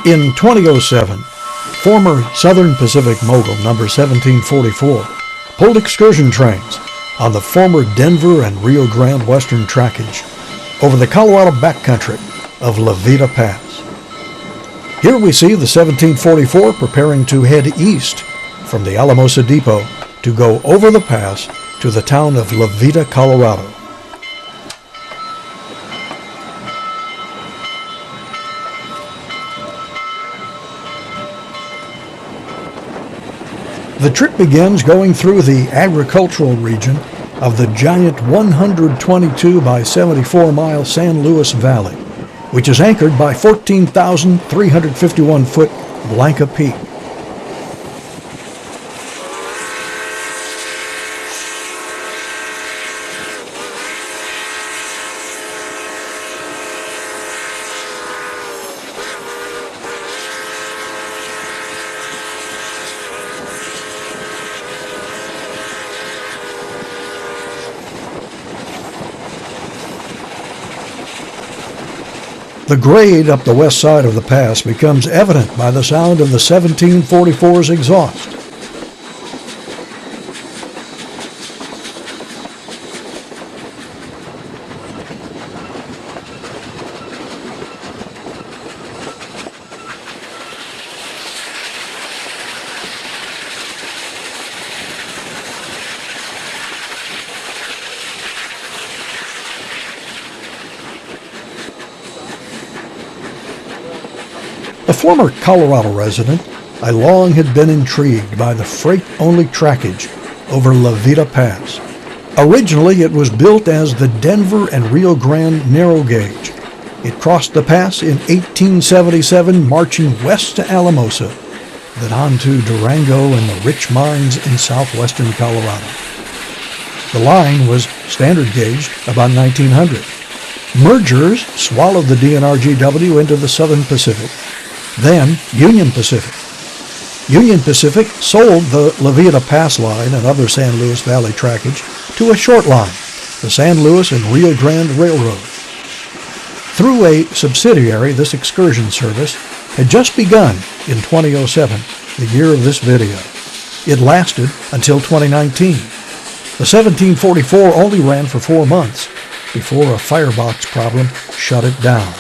In 2007, former Southern Pacific mogul number 1744 pulled excursion trains on the former Denver and Rio Grande Western trackage over the Colorado backcountry of La Veta Pass. Here we see the 1744 preparing to head east from the Alamosa Depot to go over the pass to the town of La Veta, Colorado. The trip begins going through the agricultural region of the giant 122 by 74 mile San Luis Valley, which is anchored by 14,351 foot Blanca Peak. The grade up the west side of the pass becomes evident by the sound of the 1744's exhaust. A former Colorado resident, I long had been intrigued by the freight-only trackage over La Veta Pass. Originally, it was built as the Denver and Rio Grande narrow gauge. It crossed the pass in 1877, marching west to Alamosa, then on to Durango and the rich mines in southwestern Colorado. The line was standard gauge about 1900. Mergers swallowed the DNRGW into the Southern Pacific. Then Union Pacific. Union Pacific sold the La Veta Pass line and other San Luis Valley trackage to a short line, the San Luis and Rio Grande Railroad. Through a subsidiary, this excursion service had just begun in 2007, the year of this video. It lasted until 2019. The 1744 only ran for 4 months before a firebox problem shut it down.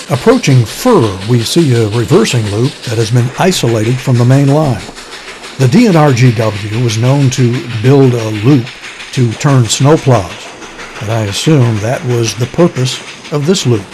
Approaching Fur, we see a reversing loop that has been isolated from the main line. The DNRGW was known to build a loop to turn snowplows, and I assume that was the purpose of this loop.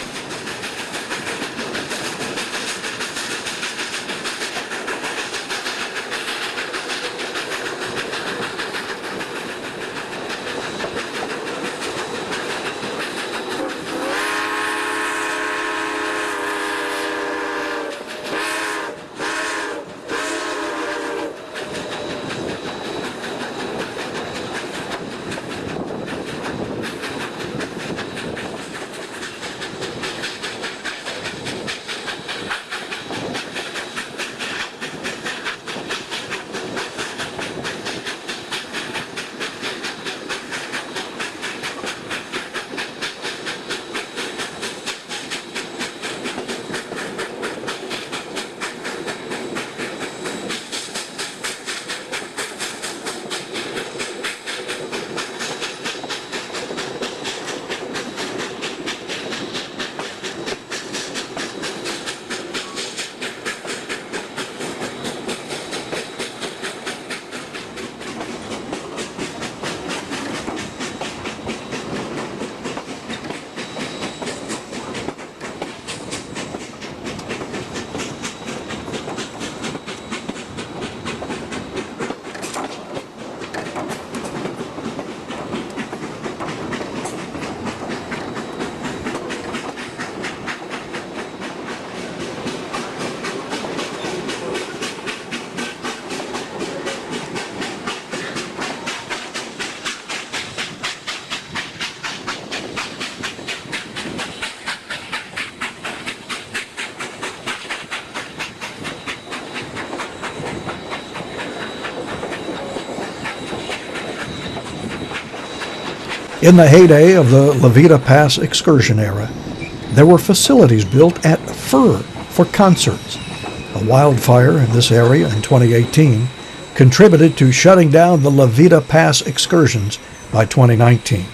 In the heyday of the La Veta Pass excursion era, there were facilities built at Fur for concerts. A wildfire in this area in 2018 contributed to shutting down the La Veta Pass excursions by 2019.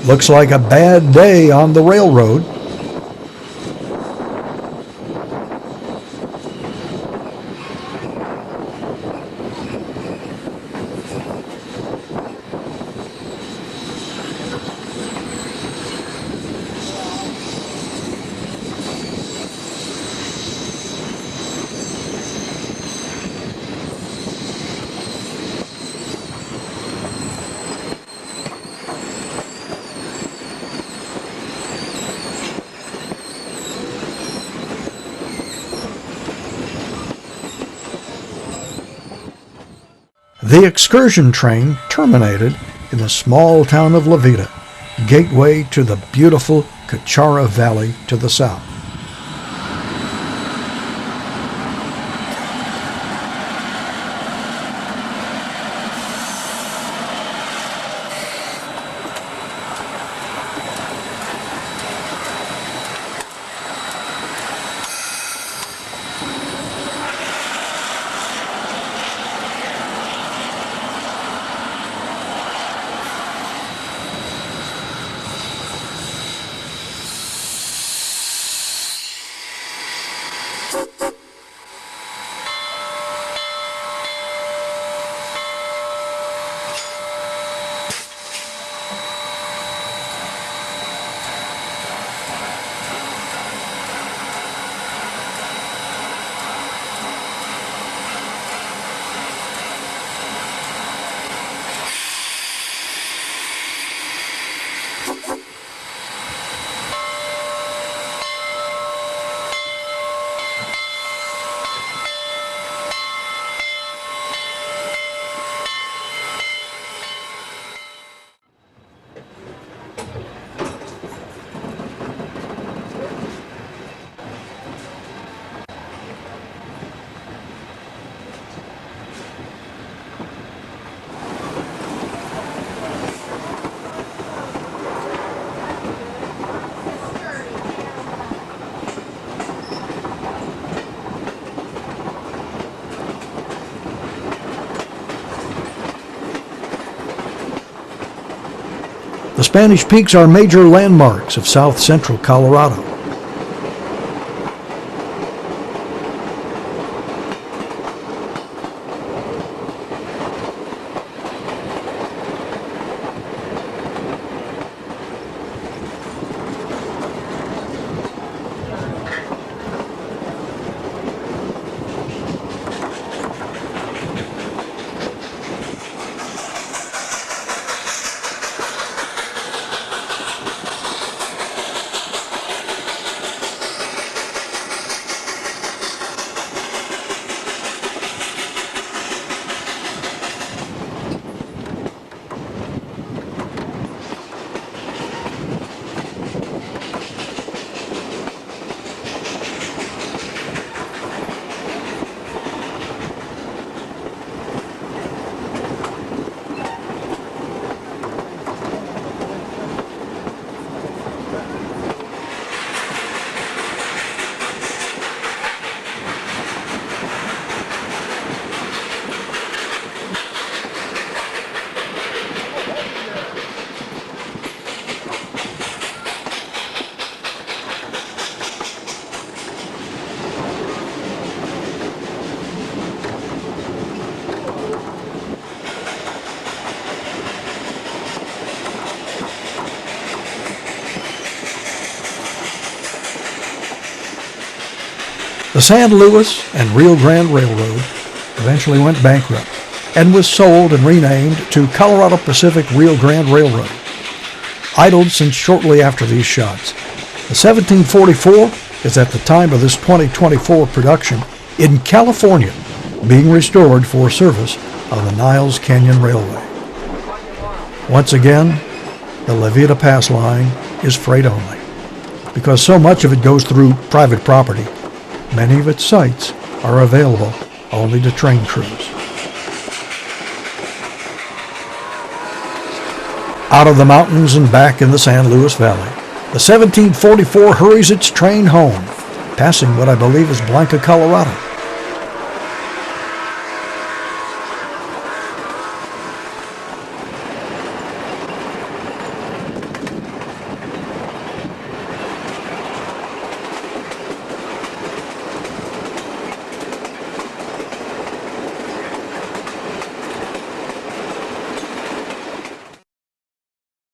Looks like a bad day on the railroad. The excursion train terminated in the small town of La Veta, gateway to the beautiful Cachara Valley to the south. The Spanish Peaks are major landmarks of south-central Colorado. The San Luis and Rio Grande Railroad eventually went bankrupt and was sold and renamed to Colorado Pacific Rio Grande Railroad. Idled since shortly after these shots, the 1744 is at the time of this 2024 production in California, being restored for service on the Niles Canyon Railway. Once again, the La Veta Pass line is freight only. Because so much of it goes through private property, many of its sites are available only to train crews. Out of the mountains and back in the San Luis Valley, the 1744 hurries its train home, passing what I believe is Blanca, Colorado.